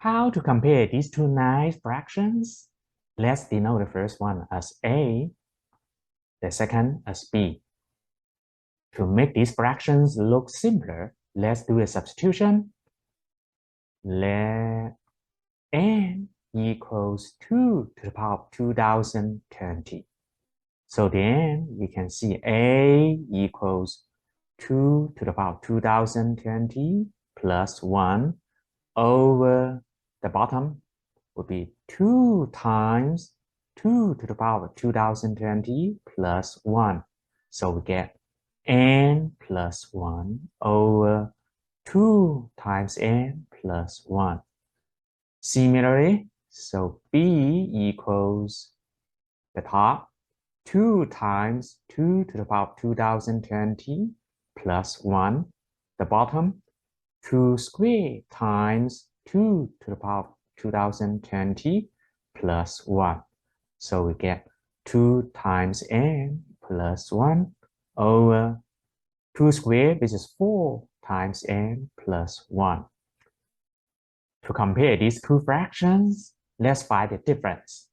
How to compare these two nice fractions? Let's denote the first one as A, the second as B. To make these fractions look simpler, let's do a substitution. Let n equals 2 to the power of 2020. So then we can see A equals 2 to the power of 2020 plus 1 over the bottom would be 2 times 2 to the power of 2020 plus 1. So we get n plus 1 over 2 times n plus 1. Similarly, so B equals the top 2 times 2 to the power of 2020 plus 1. The bottom 2 squared times 2 to the power of 2020 plus 1. So we get 2 times n plus 1 over 2 squared, which is 4 times n plus 1. To compare these two fractions, let's find the difference.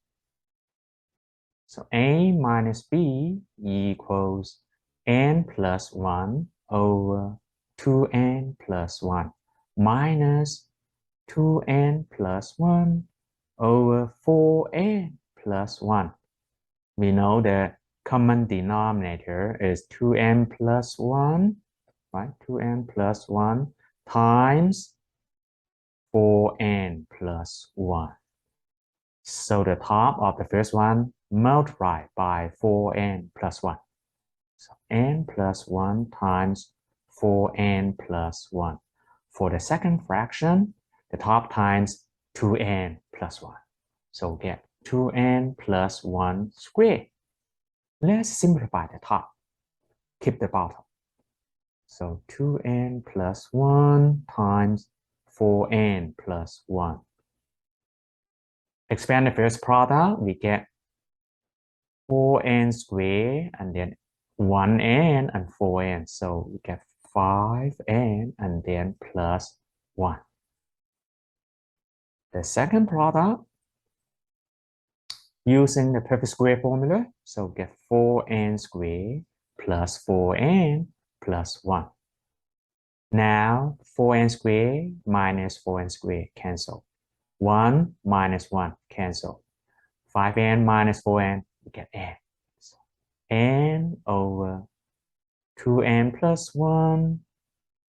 So A minus B equals n plus 1 over 2n plus 1 minus 2n plus 1 over 4n plus 1. We know the common denominator is 2n plus 1, right? 2n plus 1 times 4n plus 1. So the top of the first one multiplied by 4n plus 1. So n plus 1 times 4n plus 1. For the second fraction, the top times 2n plus 1. So we get 2n plus 1 squared. Let's simplify the top. Keep the bottom. So 2n plus 1 times 4n plus 1. Expand the first product, we get 4n squared and then 1n and 4n. So we get 5n and then plus 1. The second product, using the perfect square formula, so we get 4n squared plus 4n plus 1. Now 4n squared minus 4n squared cancel. 1 minus 1 cancel. 5n minus 4n, we get n. So n over 2n plus 1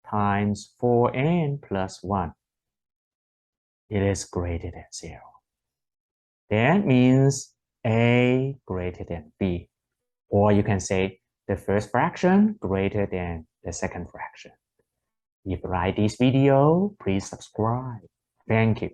times 4n plus 1. It is greater than 0. That means A greater than B. Or you can say the first fraction greater than the second fraction. If you like this video, please subscribe. Thank you.